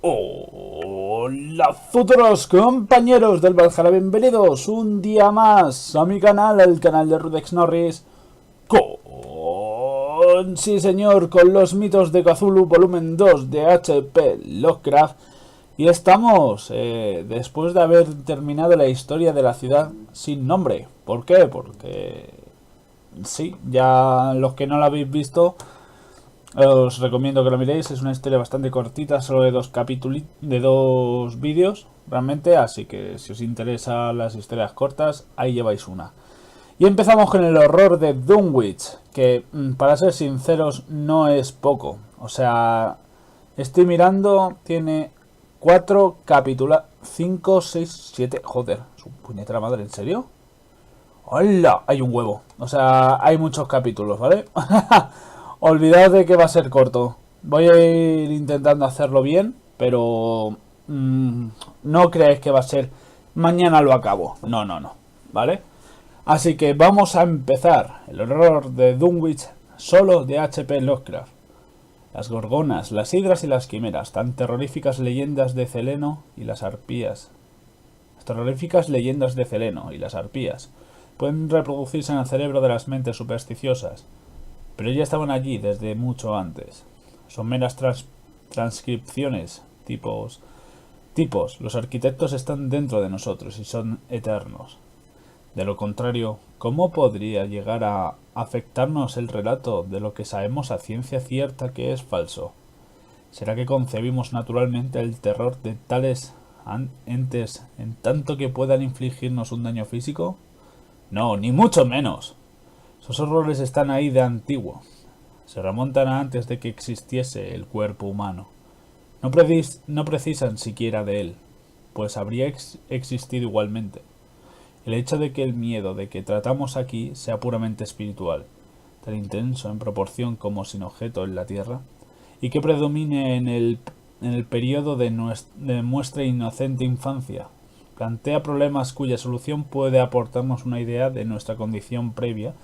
Hola futuros compañeros del Valhalla, bienvenidos un día más a mi canal, el canal de Rudex Norris, sí señor, con los mitos de Cthulhu volumen 2 de HP Lovecraft. Y estamos, después de haber terminado la historia de la ciudad sin nombre. ¿Por qué? Porque, sí, ya los que no la habéis visto, os recomiendo que lo miréis. Es una historia bastante cortita, solo de dos capítulos, de dos vídeos, realmente. Así que si os interesan las historias cortas, ahí lleváis una. Y empezamos con el horror de Dunwich, que para ser sinceros no es poco. O sea, estoy mirando, tiene 4 capítulos, 5, 6, 7, joder, su puñetera madre, ¿en serio? ¡Hola! Hay un huevo. O sea, hay muchos capítulos, ¿vale? Olvidad de que va a ser corto. Voy a ir intentando hacerlo bien, pero no creáis que va a ser mañana lo acabo. No, no, no. ¿Vale? Así que vamos a empezar. El horror de Dunwich, solo de HP Lovecraft. Las gorgonas, las hidras y las quimeras, tan terroríficas leyendas de Celeno y las arpías. Las terroríficas leyendas de Celeno y las arpías pueden reproducirse en el cerebro de las mentes supersticiosas, pero ya estaban allí desde mucho antes. Son meras transcripciones, tipos. Los arquitectos están dentro de nosotros y son eternos. De lo contrario, ¿cómo podría llegar a afectarnos el relato de lo que sabemos a ciencia cierta que es falso? ¿Será que concebimos naturalmente el terror de tales entes en tanto que puedan infligirnos un daño físico? No, ni mucho menos. Esos horrores están ahí de antiguo. Se remontan a antes de que existiese el cuerpo humano. No precisan siquiera de él, pues habría existido igualmente. El hecho de que el miedo de que tratamos aquí sea puramente espiritual, tan intenso en proporción como sin objeto en la Tierra, y que predomine en el periodo de nuestra inocente infancia, plantea problemas cuya solución puede aportarnos una idea de nuestra condición previa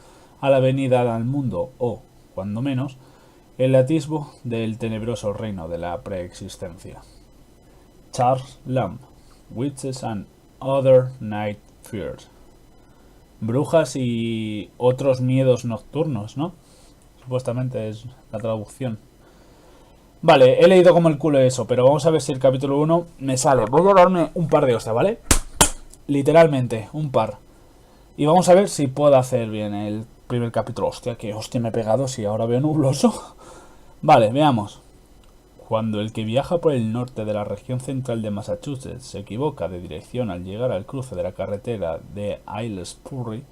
a la venida al mundo o, cuando menos, el atisbo del tenebroso reino de la preexistencia. Charles Lamb, Witches and Other Night Fears. Brujas y otros miedos nocturnos, ¿no? Supuestamente es la traducción. Vale, he leído como el culo eso, pero vamos a ver si el capítulo 1 me sale. Voy a darme un par de hostias, ¿vale? Literalmente, un par. Y vamos a ver si puedo hacer bien el primer capítulo. Hostia, que hostia me he pegado si ahora veo nubloso. Vale, veamos. Cuando el que viaja por el norte de la región central de Massachusetts se equivoca de dirección al llegar al cruce de la carretera de Aylesbury,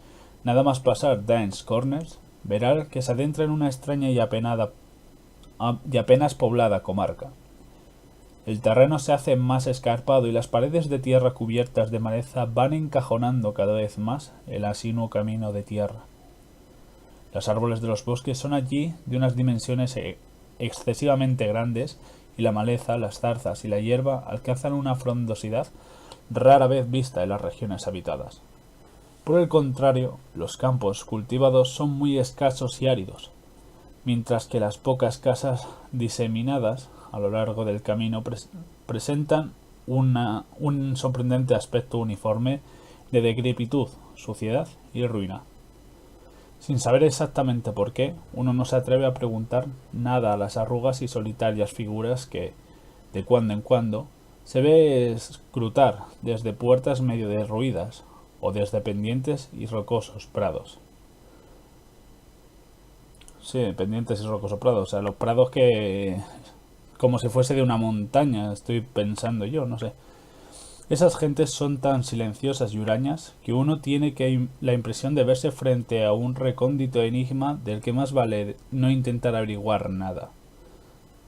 nada más pasar Dance Corners, verá que se adentra en una extraña y apenas poblada comarca. El terreno se hace más escarpado y las paredes de tierra cubiertas de maleza van encajonando cada vez más el asinuo camino de tierra. Los árboles de los bosques son allí de unas dimensiones excesivamente grandes y la maleza, las zarzas y la hierba alcanzan una frondosidad rara vez vista en las regiones habitadas. Por el contrario, los campos cultivados son muy escasos y áridos, mientras que las pocas casas diseminadas a lo largo del camino presentan un sorprendente aspecto uniforme de decrepitud, suciedad y ruina. Sin saber exactamente por qué, uno no se atreve a preguntar nada a las arrugas y solitarias figuras que, de cuando en cuando, se ve escrutar desde puertas medio derruidas o desde pendientes y rocosos prados. Sí, pendientes y rocosos prados, o sea, los prados que... como si fuese de una montaña, estoy pensando yo, no sé. Esas gentes son tan silenciosas y hurañas que uno tiene la impresión de verse frente a un recóndito enigma del que más vale no intentar averiguar nada.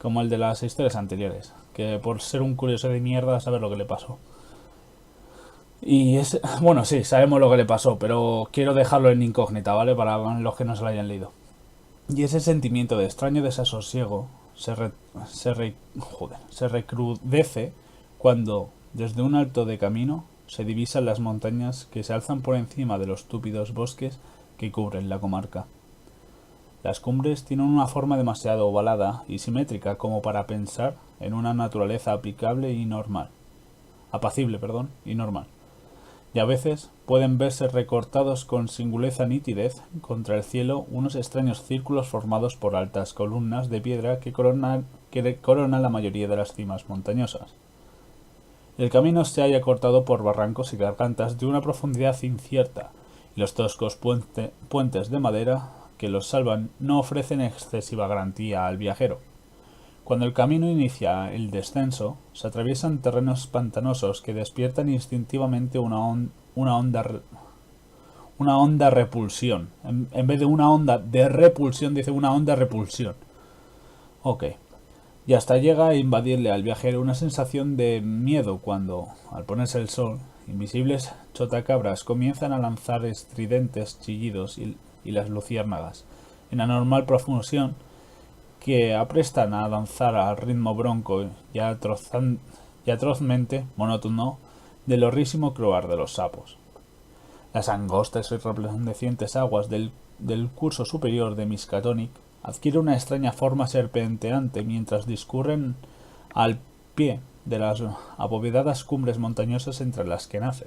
Como el de las historias anteriores, que por ser un curioso de mierda saber lo que le pasó. Y es... bueno, sí, sabemos lo que le pasó, pero quiero dejarlo en incógnita, ¿vale? Para los que no se lo hayan leído. Y ese sentimiento de extraño desasosiego se recrudece cuando, desde un alto de camino, se divisan las montañas que se alzan por encima de los túpidos bosques que cubren la comarca. Las cumbres tienen una forma demasiado ovalada y simétrica como para pensar en una naturaleza apacible, y normal. Y a veces pueden verse recortados con singular nitidez contra el cielo unos extraños círculos formados por altas columnas de piedra que coronan la mayoría de las cimas montañosas. El camino se halla cortado por barrancos y gargantas de una profundidad incierta, y los toscos puentes de madera que los salvan no ofrecen excesiva garantía al viajero. Cuando el camino inicia el descenso, se atraviesan terrenos pantanosos que despiertan instintivamente una honda repulsión. En vez de una onda de repulsión, dice una honda repulsión. Ok. Y hasta llega a invadirle al viajero una sensación de miedo cuando, al ponerse el sol, invisibles chotacabras comienzan a lanzar estridentes chillidos y las luciérnagas, en anormal profusión, que aprestan a danzar al ritmo bronco y atrozmente monótono del horrísimo croar de los sapos. Las angostas y resplandecientes aguas del curso superior de Miskatonic adquieren una extraña forma serpenteante mientras discurren al pie de las abovedadas cumbres montañosas entre las que nace.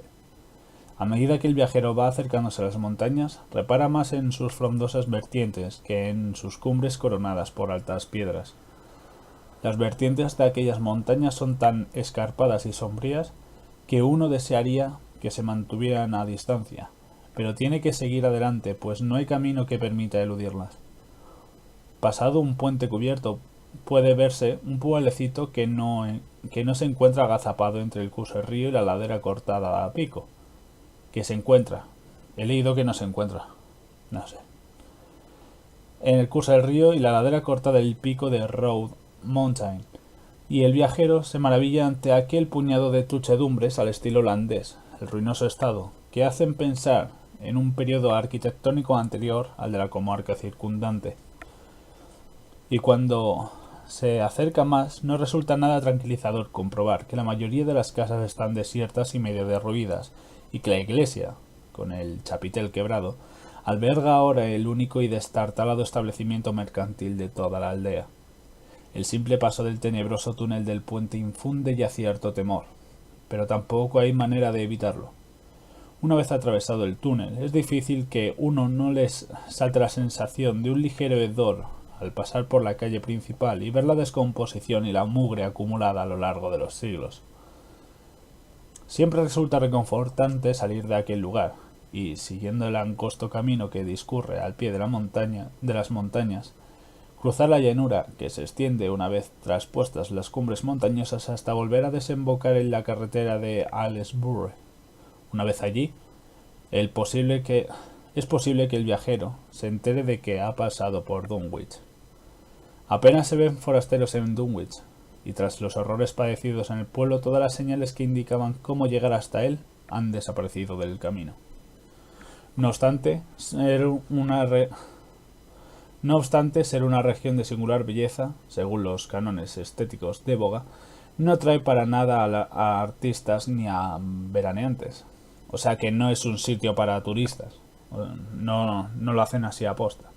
A medida que el viajero va acercándose a las montañas, repara más en sus frondosas vertientes que en sus cumbres coronadas por altas piedras. Las vertientes de aquellas montañas son tan escarpadas y sombrías que uno desearía que se mantuvieran a distancia, pero tiene que seguir adelante, pues no hay camino que permita eludirlas. Pasado un puente cubierto, puede verse un pueblecito que no se encuentra agazapado entre el curso del río y la ladera cortada a pico. Que se encuentra. He leído que no se encuentra. No sé. En el curso del río y la ladera cortada del pico de Road Mountain. Y el viajero se maravilla ante aquel puñado de tuchedumbres al estilo holandés, el ruinoso estado, que hacen pensar en un periodo arquitectónico anterior al de la comarca circundante. Y cuando se acerca más, no resulta nada tranquilizador comprobar que la mayoría de las casas están desiertas y medio derruidas, y que la iglesia, con el chapitel quebrado, alberga ahora el único y destartalado establecimiento mercantil de toda la aldea. El simple paso del tenebroso túnel del puente infunde ya cierto temor, pero tampoco hay manera de evitarlo. Una vez atravesado el túnel, es difícil que uno no les salte la sensación de un ligero hedor al pasar por la calle principal y ver la descomposición y la mugre acumulada a lo largo de los siglos. Siempre resulta reconfortante salir de aquel lugar y, siguiendo el angosto camino que discurre al pie de las montañas, cruzar la llanura que se extiende una vez traspuestas las cumbres montañosas hasta volver a desembocar en la carretera de Aylesbury. Una vez allí, es posible que el viajero se entere de que ha pasado por Dunwich. Apenas se ven forasteros en Dunwich, y tras los horrores padecidos en el pueblo, todas las señales que indicaban cómo llegar hasta él han desaparecido del camino. No obstante, ser una región de singular belleza, según los cánones estéticos de boga, no atrae para nada a artistas ni a veraneantes. O sea que no es un sitio para turistas. No lo hacen así a posta.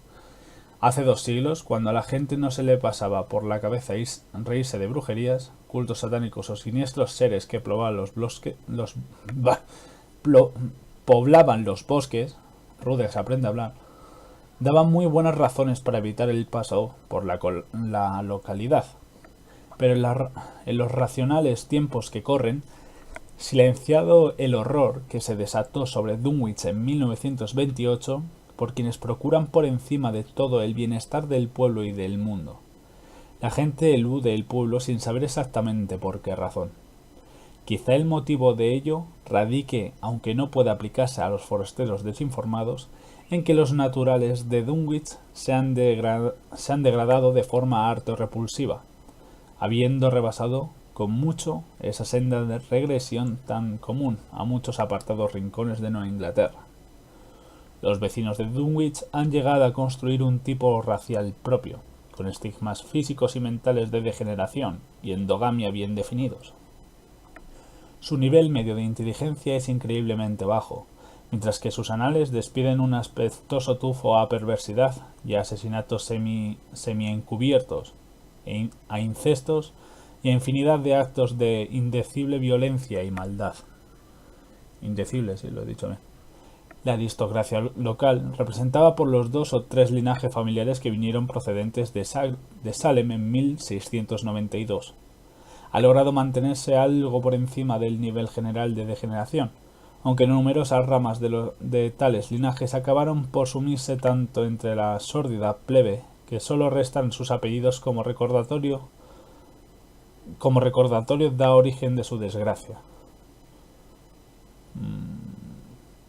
Hace 2 siglos, cuando a la gente no se le pasaba por la cabeza reírse de brujerías, cultos satánicos o siniestros seres que poblaban los bosques, Rudex aprende a hablar, daban muy buenas razones para evitar el paso por la localidad. Pero en los racionales tiempos que corren, silenciado el horror que se desató sobre Dunwich en 1928, por quienes procuran por encima de todo el bienestar del pueblo y del mundo. La gente elude el pueblo sin saber exactamente por qué razón. Quizá el motivo de ello radique, aunque no pueda aplicarse a los forasteros desinformados, en que los naturales de Dunwich se han degradado de forma harto repulsiva, habiendo rebasado con mucho esa senda de regresión tan común a muchos apartados rincones de Nueva Inglaterra. Los vecinos de Dunwich han llegado a construir un tipo racial propio, con estigmas físicos y mentales de degeneración y endogamia bien definidos. Su nivel medio de inteligencia es increíblemente bajo, mientras que sus anales despiden un aspectoso tufo a perversidad y a asesinatos semi-encubiertos, a incestos y a infinidad de actos de indecible violencia y maldad. Indecible, sí, lo he dicho bien. La aristocracia local, representada por los 2 o 3 linajes familiares que vinieron procedentes de Salem en 1692, ha logrado mantenerse algo por encima del nivel general de degeneración, aunque numerosas ramas de tales linajes acabaron por sumirse tanto entre la sórdida plebe que solo restan sus apellidos como recordatorio da origen de su desgracia.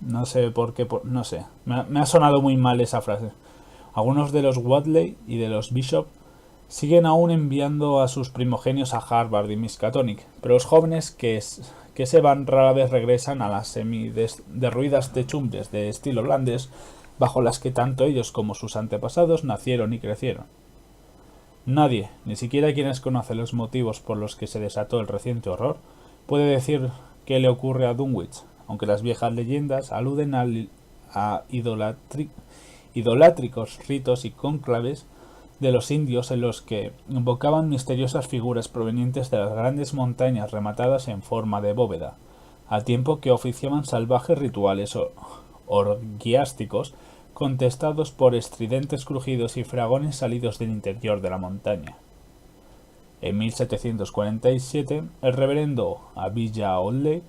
No sé por qué, no sé. Me ha sonado muy mal esa frase. Algunos de los Wadley y de los Bishop siguen aún enviando a sus primogenios a Harvard y Miskatonic, pero los jóvenes que se van rara vez regresan a las semi-derruidas techumbres de estilo holandés bajo las que tanto ellos como sus antepasados nacieron y crecieron. Nadie, ni siquiera quienes conocen los motivos por los que se desató el reciente horror, puede decir qué le ocurre a Dunwich, aunque las viejas leyendas aluden a idolátricos ritos y cónclaves de los indios en los que invocaban misteriosas figuras provenientes de las grandes montañas rematadas en forma de bóveda, al tiempo que oficiaban salvajes rituales orgiásticos contestados por estridentes crujidos y fragones salidos del interior de la montaña. En 1747, el reverendo Abijah Audley,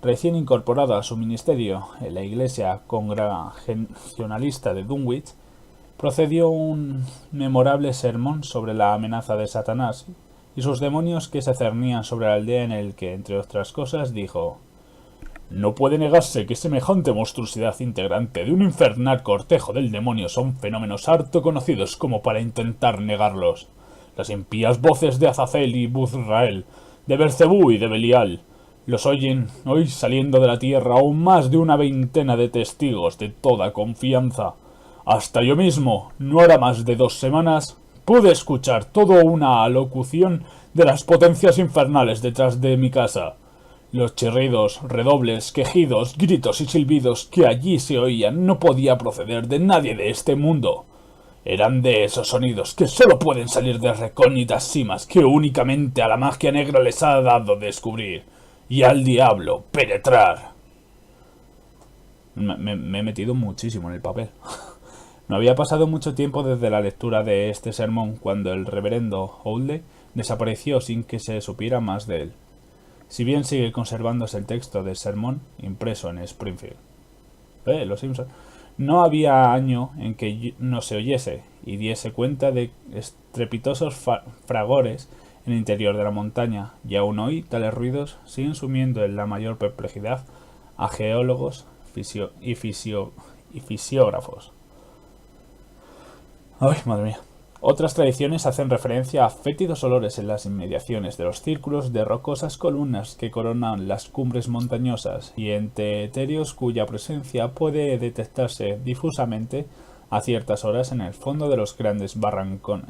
recién incorporado a su ministerio en la iglesia congregacionalista de Dunwich, procedió un memorable sermón sobre la amenaza de Satanás y sus demonios que se cernían sobre la aldea, en el que, entre otras cosas, dijo: «No puede negarse que semejante monstruosidad integrante de un infernal cortejo del demonio son fenómenos harto conocidos como para intentar negarlos. Las impías voces de Azazel y Buzrael, de Beelzebú y de Belial, los oyen hoy saliendo de la tierra aún más de una veintena de testigos de toda confianza. Hasta yo mismo, no hará más de 2 semanas, pude escuchar toda una alocución de las potencias infernales detrás de mi casa. Los chirridos, redobles, quejidos, gritos y silbidos que allí se oían no podía proceder de nadie de este mundo. Eran de esos sonidos que solo pueden salir de recónditas cimas que únicamente a la magia negra les ha dado descubrir, y al diablo penetrar». Me he metido muchísimo en el papel. No había pasado mucho tiempo desde la lectura de este sermón cuando el reverendo Audley desapareció sin que se supiera más de él. Si bien sigue conservándose el texto del sermón impreso en Springfield. Los Simpsons. No había año en que no se oyese y diese cuenta de estrepitosos fragores en el interior de la montaña, y aún hoy tales ruidos siguen sumiendo en la mayor perplejidad a geólogos y fisiógrafos. Ay, madre mía. Otras tradiciones hacen referencia a fétidos olores en las inmediaciones de los círculos de rocosas columnas que coronan las cumbres montañosas y ente etéreos cuya presencia puede detectarse difusamente a ciertas horas en el fondo de los grandes barrancos,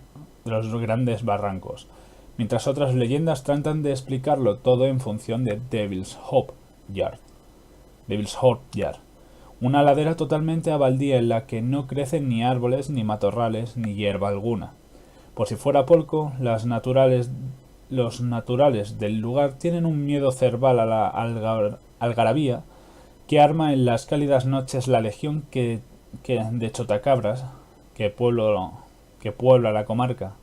mientras otras leyendas tratan de explicarlo todo en función de Devil's Hope Yard, una ladera totalmente a baldía en la que no crecen ni árboles, ni matorrales, ni hierba alguna. Por si fuera poco, los naturales del lugar tienen un miedo cerval a la algarabía que arma en las cálidas noches la legión de chotacabras que puebla la comarca.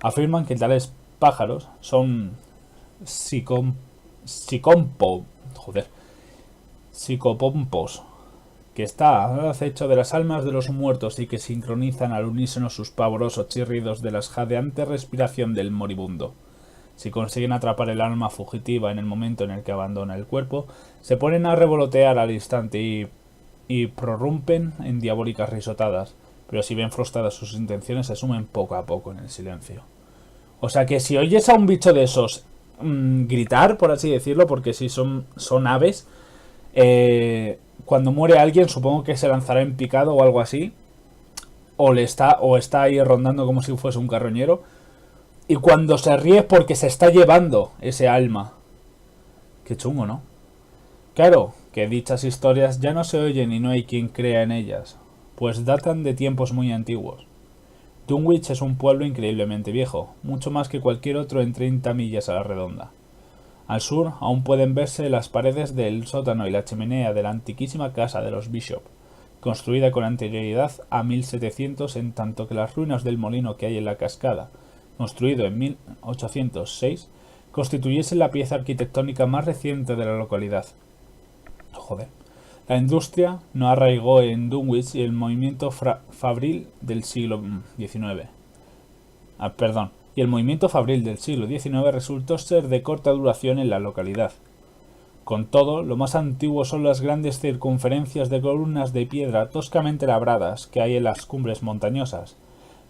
Afirman que tales pájaros son psicopompos, que está al acecho de las almas de los muertos y que sincronizan al unísono sus pavorosos chirridos de la jadeante respiración del moribundo. Si consiguen atrapar el alma fugitiva en el momento en el que abandona el cuerpo, se ponen a revolotear al instante y prorrumpen en diabólicas risotadas, pero si ven frustradas sus intenciones se sumen poco a poco en el silencio. O sea que si oyes a un bicho de esos gritar, por así decirlo, porque si son aves, cuando muere alguien supongo que se lanzará en picado o algo así, o está ahí rondando como si fuese un carroñero, y cuando se ríe es porque se está llevando ese alma. Qué chungo, ¿no? Claro que dichas historias ya no se oyen y no hay quien crea en ellas, pues datan de tiempos muy antiguos. Dunwich es un pueblo increíblemente viejo, mucho más que cualquier otro en 30 millas a la redonda. Al sur aún pueden verse las paredes del sótano y la chimenea de la antiquísima casa de los Bishop, construida con anterioridad a 1700, en tanto que las ruinas del molino que hay en la cascada, construido en 1806, constituyesen la pieza arquitectónica más reciente de la localidad. Joder. La industria no arraigó en Dunwich y el movimiento fabril del siglo XIX. Y el movimiento fabril del siglo XIX resultó ser de corta duración en la localidad. Con todo, lo más antiguo son las grandes circunferencias de columnas de piedra toscamente labradas que hay en las cumbres montañosas,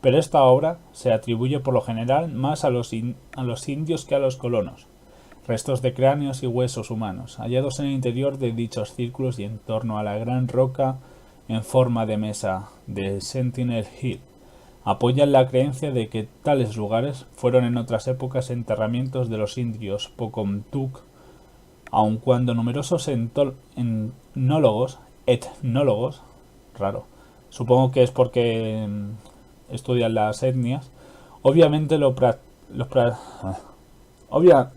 pero esta obra se atribuye por lo general más a los indios que a los colonos. Restos de cráneos y huesos humanos, hallados en el interior de dichos círculos y en torno a la gran roca en forma de mesa de Sentinel Hill, apoyan la creencia de que tales lugares fueron en otras épocas enterramientos de los indios Pocumtuck, aun cuando numerosos etnólogos, raro, supongo que es porque estudian las etnias, obviamente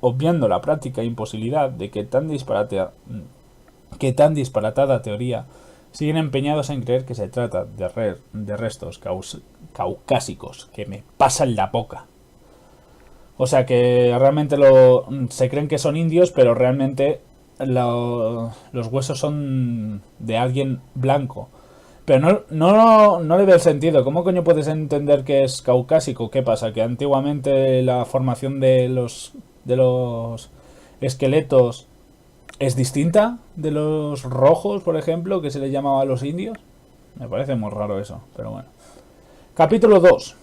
obviando la práctica imposibilidad de que tan disparatada teoría, siguen empeñados en creer que se trata de restos caucásicos que me pasan la boca. O sea que realmente se creen que son indios, pero realmente los huesos son de alguien blanco. Pero no le ve el sentido. ¿Cómo coño puedes entender que es caucásico? ¿Qué pasa? Que antiguamente la formación de los esqueletos es distinta de los rojos, por ejemplo, que se les llamaba a los indios. Me parece muy raro eso, pero bueno. Capítulo 2.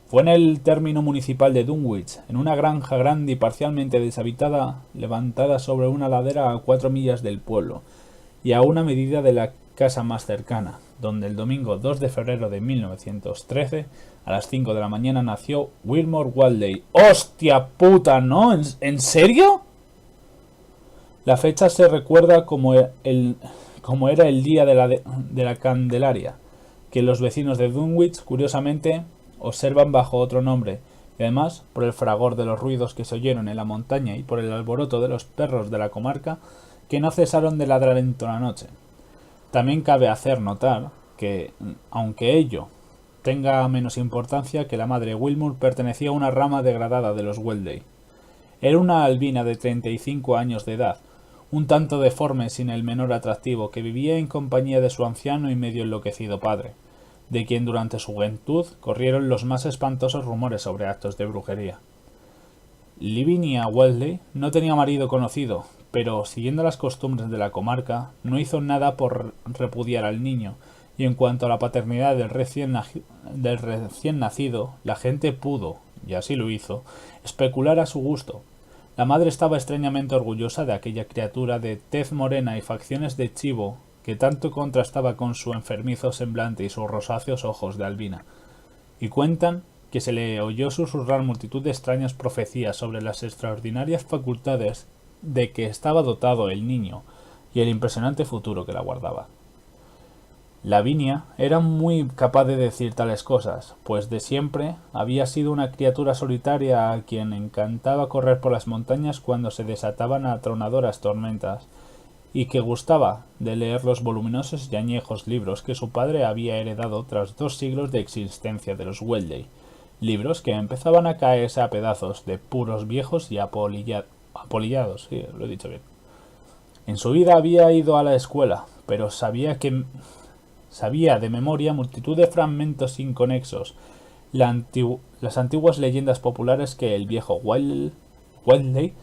Fue en el término municipal de Dunwich, en una granja grande y parcialmente deshabitada, levantada sobre una ladera a 4 millas del pueblo, y a una medida de la casa más cercana, donde el domingo 2 de febrero de 1913, a las 5 de la mañana, nació Wilmore Waldley. ¡Hostia puta! ¿No? ¿En serio? La fecha se recuerda como era el día de la Candelaria, que los vecinos de Dunwich, curiosamente, observan bajo otro nombre, y además, por el fragor de los ruidos que se oyeron en la montaña y por el alboroto de los perros de la comarca, que no cesaron de ladrar en toda la noche. También cabe hacer notar que, aunque ello tenga menos importancia, que la madre Wilmore pertenecía a una rama degradada de los Waldley. Era una albina de 35 años de edad, un tanto deforme sin el menor atractivo, que vivía en compañía de su anciano y medio enloquecido padre, de quien durante su juventud corrieron los más espantosos rumores sobre actos de brujería. Lavinia Waldley no tenía marido conocido, pero, siguiendo las costumbres de la comarca, no hizo nada por repudiar al niño, y en cuanto a la paternidad del recién nacido, la gente pudo, y así lo hizo, especular a su gusto. La madre estaba extrañamente orgullosa de aquella criatura de tez morena y facciones de chivo que tanto contrastaba con su enfermizo semblante y sus rosáceos ojos de albina, y cuentan que se le oyó susurrar multitud de extrañas profecías sobre las extraordinarias facultades de que estaba dotado el niño y el impresionante futuro que la guardaba. Lavinia era muy capaz de decir tales cosas, pues de siempre había sido una criatura solitaria a quien encantaba correr por las montañas cuando se desataban atronadoras tormentas, y que gustaba de leer los voluminosos y añejos libros que su padre había heredado tras 2 siglos de existencia de los Waldley, libros que empezaban a caerse a pedazos de puros viejos y apolillados, sí, lo he dicho bien. En su vida había ido a la escuela, pero sabía de memoria multitud de fragmentos inconexos, las antiguas leyendas populares que el viejo Waldley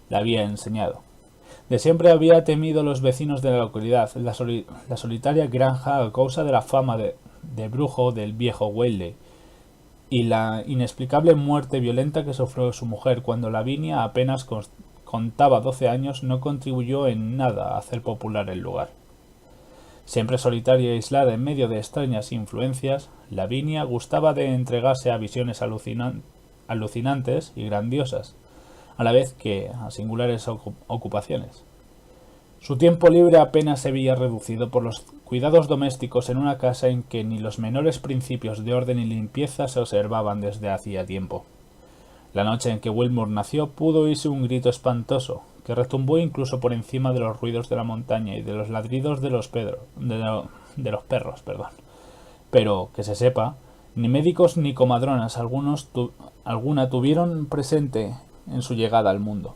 le había enseñado. De siempre había temido los vecinos de la localidad, la solitaria granja, a causa de la fama de brujo del viejo Waldley, y la inexplicable muerte violenta que sufrió su mujer cuando Lavinia apenas contaba 12 años, no contribuyó en nada a hacer popular el lugar. Siempre solitaria y aislada en medio de extrañas influencias, Lavinia gustaba de entregarse a visiones alucinantes y grandiosas, a la vez que a singulares ocupaciones. Su tiempo libre apenas se veía reducido por los cuidados domésticos en una casa en que ni los menores principios de orden y limpieza se observaban desde hacía tiempo. La noche en que Wilmore nació pudo oírse un grito espantoso, que retumbó incluso por encima de los ruidos de la montaña y de los ladridos de los perros. Pero, que se sepa, ni médicos ni comadronas alguna tuvieron presente en su llegada al mundo.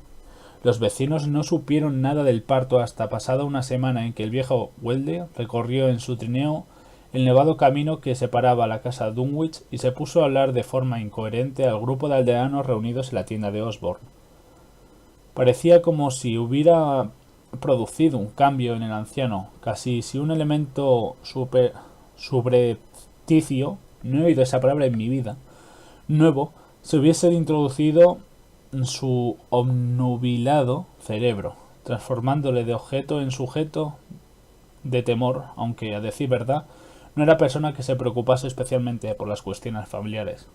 Los vecinos no supieron nada del parto hasta pasada una semana en que el viejo Weldy recorrió en su trineo el nevado camino que separaba la casa de Dunwich y se puso a hablar de forma incoherente al grupo de aldeanos reunidos en la tienda de Osborne. Parecía como si hubiera producido un cambio en el anciano, casi si un elemento subrepticio, no he oído esa palabra en mi vida, nuevo, se hubiese introducido en su obnubilado cerebro, transformándole de objeto en sujeto de temor, aunque, a decir verdad, no era persona que se preocupase especialmente por las cuestiones familiares.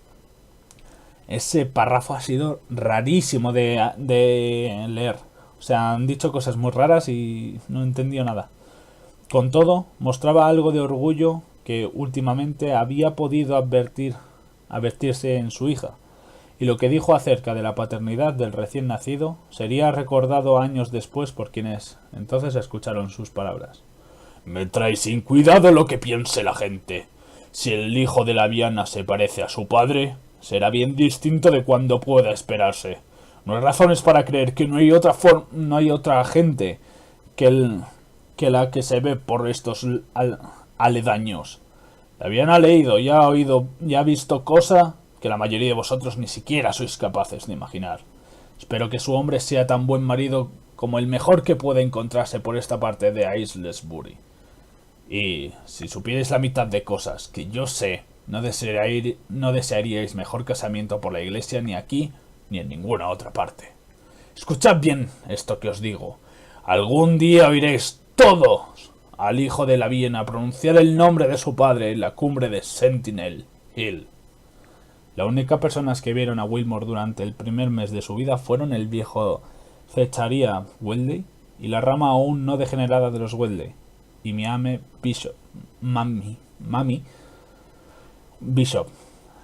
Ese párrafo ha sido rarísimo de leer. O sea, han dicho cosas muy raras y no he entendido nada. Con todo, mostraba algo de orgullo que últimamente había podido advertirse en su hija, y lo que dijo acerca de la paternidad del recién nacido sería recordado años después por quienes entonces escucharon sus palabras. «Me trae sin cuidado lo que piense la gente. Si el hijo de la Viana se parece a su padre, será bien distinto de cuando pueda esperarse. No hay razones para creer que no hay otra gente que la que se ve por estos aledaños. La Viana ha leído y ha oído y ha visto cosa que la mayoría de vosotros ni siquiera sois capaces de imaginar. Espero que su hombre sea tan buen marido como el mejor que pueda encontrarse por esta parte de Aylesbury. Y si supierais la mitad de cosas que yo sé, no desearíais mejor casamiento por la iglesia ni aquí ni en ninguna otra parte. Escuchad bien esto que os digo. Algún día oiréis todos al hijo de la Viena pronunciar el nombre de su padre en la cumbre de Sentinel Hill». Las únicas personas que vieron a Wilmore durante el primer mes de su vida fueron el viejo Zechariah Weldy y la rama aún no degenerada de los Weldy, y Mammy Bishop,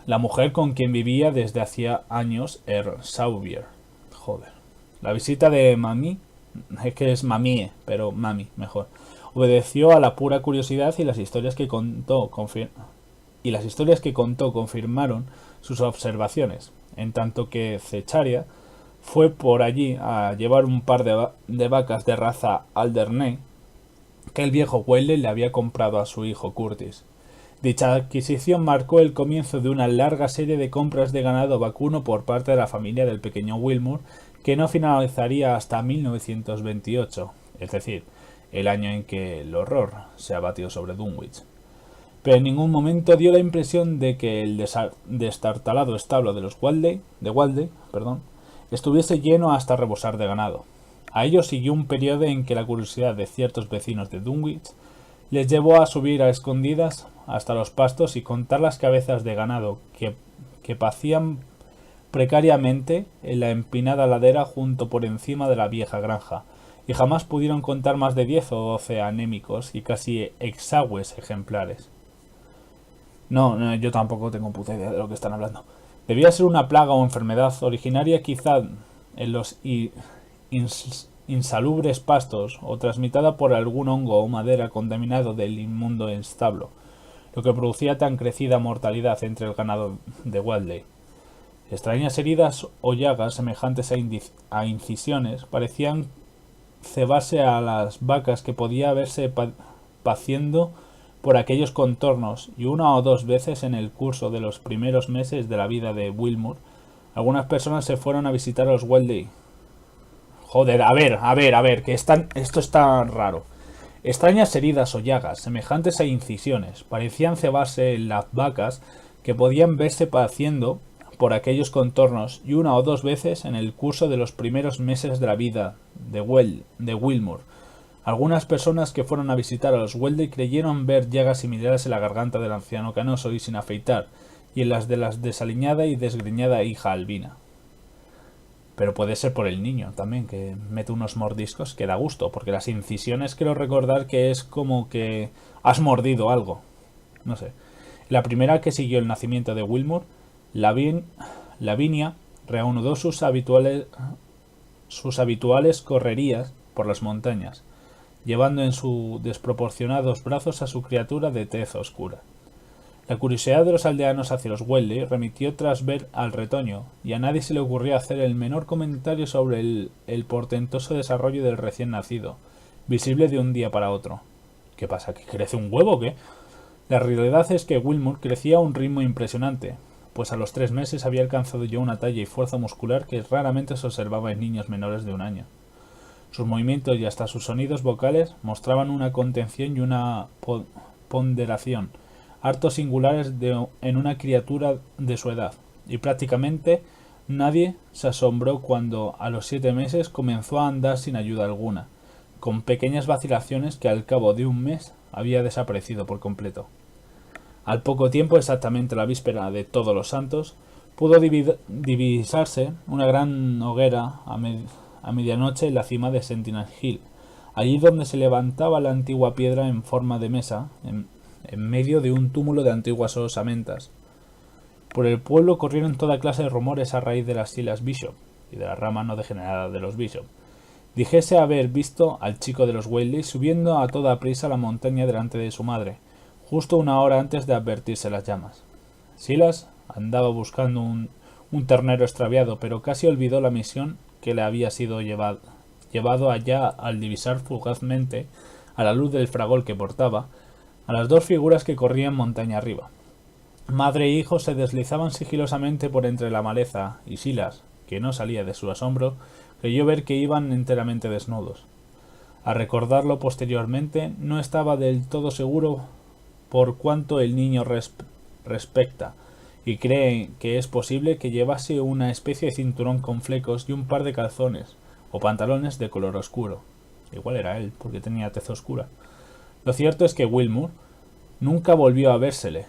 la mujer con quien vivía desde hacía años Sauvier. La visita de Mammy, es que es Mamie, pero Mammy mejor, obedeció a la pura curiosidad y las historias que contó confirmaron sus observaciones, en tanto que Zechariah fue por allí a llevar un par de vacas de raza Alderney que el viejo Weldy le había comprado a su hijo Curtis. Dicha adquisición marcó el comienzo de una larga serie de compras de ganado vacuno por parte de la familia del pequeño Wilmore, que no finalizaría hasta 1928, es decir, el año en que el horror se abatió sobre Dunwich. Pero en ningún momento dio la impresión de que el destartalado establo de Waldeck estuviese lleno hasta rebosar de ganado. A ello siguió un periodo en que la curiosidad de ciertos vecinos de Dunwich les llevó a subir a escondidas hasta los pastos y contar las cabezas de ganado que pacían precariamente en la empinada ladera junto por encima de la vieja granja, y jamás pudieron contar más de 10 o 12 anémicos y casi exagües ejemplares. No, yo tampoco tengo puta idea de lo que están hablando. Debía ser una plaga o enfermedad originaria quizá en los insalubres pastos o transmitida por algún hongo o madera contaminado del inmundo establo, lo que producía tan crecida mortalidad entre el ganado de Waldeck. Extrañas heridas o llagas semejantes a incisiones parecían cebarse a las vacas que podía verse paciendo por aquellos contornos, y una o dos veces en el curso de los primeros meses de la vida de Wilmore, algunas personas se fueron a visitar a los Weldy. Joder, a ver, que esto está raro. Extrañas heridas o llagas, semejantes a incisiones, parecían cebarse en las vacas que podían verse paciendo por aquellos contornos, y una o dos veces en el curso de los primeros meses de la vida de Wilmore. Algunas personas que fueron a visitar a los Weldy creyeron ver llagas similares en la garganta del anciano canoso y sin afeitar, y en las de la desaliñada y desgreñada hija Albina. Pero puede ser por el niño también, que mete unos mordiscos que da gusto, porque las incisiones creo recordar que es como que has mordido algo. No sé. La primera que siguió el nacimiento de Wilmore, Lavinia reanudó sus habituales correrías por las montañas, llevando en sus desproporcionados brazos a su criatura de tez oscura. La curiosidad de los aldeanos hacia los Weldey remitió tras ver al retoño, y a nadie se le ocurrió hacer el menor comentario sobre el portentoso desarrollo del recién nacido, visible de un día para otro. ¿Qué pasa? ¿Que crece un huevo o qué? La realidad es que Wilmore crecía a un ritmo impresionante, pues a los 3 meses había alcanzado ya una talla y fuerza muscular que raramente se observaba en niños menores de un año. Sus movimientos y hasta sus sonidos vocales mostraban una contención y una ponderación harto singulares en una criatura de su edad, y prácticamente nadie se asombró cuando a los 7 meses comenzó a andar sin ayuda alguna, con pequeñas vacilaciones que al cabo de un mes había desaparecido por completo. Al poco tiempo, exactamente la víspera de Todos los Santos, pudo divisarse una gran hoguera a medianoche en la cima de Sentinel Hill, allí donde se levantaba la antigua piedra en forma de mesa, en medio de un túmulo de antiguas osamentas. Por el pueblo corrieron toda clase de rumores a raíz de las Silas Bishop y de la rama no degenerada de los Bishop. Dijese haber visto al chico de los Whaley subiendo a toda prisa la montaña delante de su madre, justo una hora antes de advertirse las llamas. Silas andaba buscando un ternero extraviado, pero casi olvidó la misión que le había sido llevado allá al divisar fugazmente, a la luz del fragor que portaba, a las dos figuras que corrían montaña arriba. Madre e hijo se deslizaban sigilosamente por entre la maleza, y Silas, que no salía de su asombro, creyó ver que iban enteramente desnudos. Al recordarlo posteriormente, no estaba del todo seguro por cuanto el niño respecta, y cree que es posible que llevase una especie de cinturón con flecos y un par de calzones, o pantalones de color oscuro. Igual era él, porque tenía tez oscura. Lo cierto es que Wilmore nunca volvió a vérsele,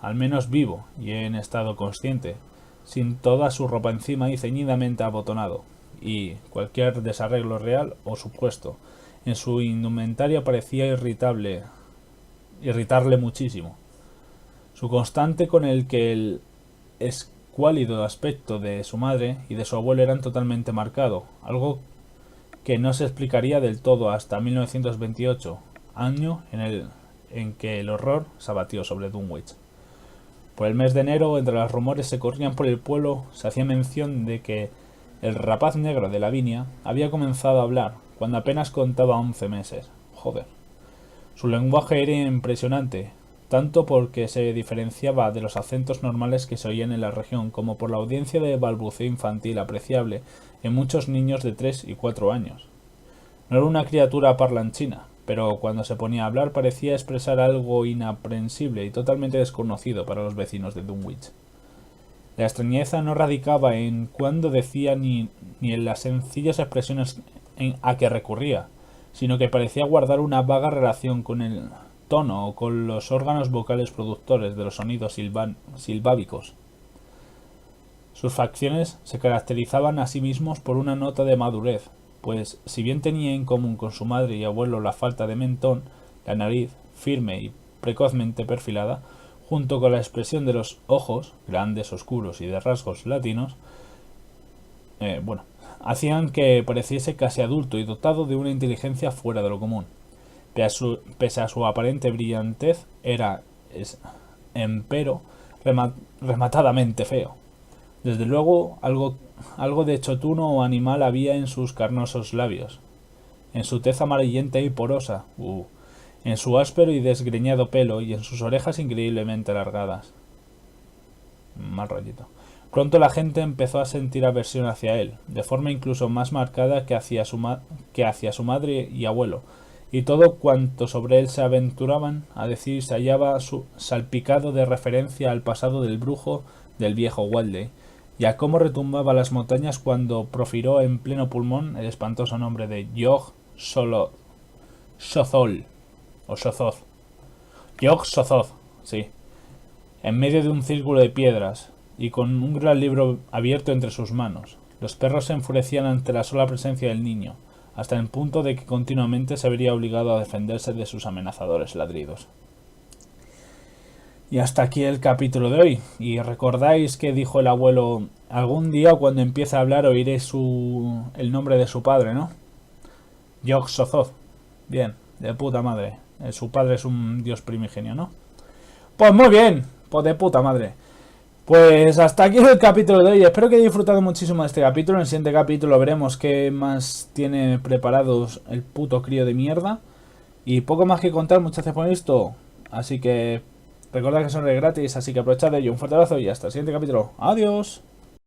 al menos vivo y en estado consciente, sin toda su ropa encima y ceñidamente abotonado, y cualquier desarreglo real o supuesto en su indumentaria parecía irritarle muchísimo. Su constante con el que el escuálido aspecto de su madre y de su abuelo eran totalmente marcado, algo que no se explicaría del todo hasta 1928, año en que el horror se abatió sobre Dunwich. Por el mes de enero, entre los rumores que corrían por el pueblo, se hacía mención de que el rapaz negro de Lavinia había comenzado a hablar cuando apenas contaba 11 meses. Joder. Su lenguaje era impresionante, tanto porque se diferenciaba de los acentos normales que se oían en la región, como por la audiencia de balbuceo infantil apreciable en muchos niños de 3 y 4 años. No era una criatura parlanchina, pero cuando se ponía a hablar parecía expresar algo inaprensible y totalmente desconocido para los vecinos de Dunwich. La extrañeza no radicaba en cuándo decía ni en las sencillas expresiones a que recurría, sino que parecía guardar una vaga relación con el tono o con los órganos vocales productores de los sonidos silbábicos. Sus facciones se caracterizaban a sí mismos por una nota de madurez, pues si bien tenía en común con su madre y abuelo la falta de mentón, la nariz firme y precozmente perfilada, junto con la expresión de los ojos, grandes, oscuros y de rasgos latinos, hacían que pareciese casi adulto y dotado de una inteligencia fuera de lo común. Pese a su aparente brillantez, era, empero, rematadamente feo. Desde luego, algo de chotuno o animal había en sus carnosos labios, en su tez amarillenta y porosa, en su áspero y desgreñado pelo y en sus orejas increíblemente alargadas. Mal rollito. Pronto la gente empezó a sentir aversión hacia él, de forma incluso más marcada que hacia su madre y abuelo, y todo cuanto sobre él se aventuraban a decir se hallaba salpicado de referencia al pasado del brujo del viejo Waldey, y a cómo retumbaba las montañas cuando profirió en pleno pulmón el espantoso nombre de Yog Sothoth, o Sothoth. Yog Sothoth, sí, en medio de un círculo de piedras, y con un gran libro abierto entre sus manos, Los perros se enfurecían ante la sola presencia del niño, hasta el punto de que continuamente se vería obligado a defenderse de sus amenazadores ladridos. Y hasta aquí el capítulo de hoy. Y recordáis que dijo el abuelo, algún día cuando empiece a hablar oiré el nombre de su padre, ¿no? Yog-Sothoth. Bien, de puta madre. Su padre es un dios primigenio, ¿no? Pues muy bien, pues de puta madre. Pues hasta aquí el capítulo de hoy. Espero que hayáis disfrutado muchísimo de este capítulo. En el siguiente capítulo veremos qué más tiene preparados el puto crío de mierda. Y poco más que contar, muchas gracias por esto. Así que recordad que son gratis, así que aprovechad de ello. Un fuerte abrazo y hasta el siguiente capítulo. Adiós.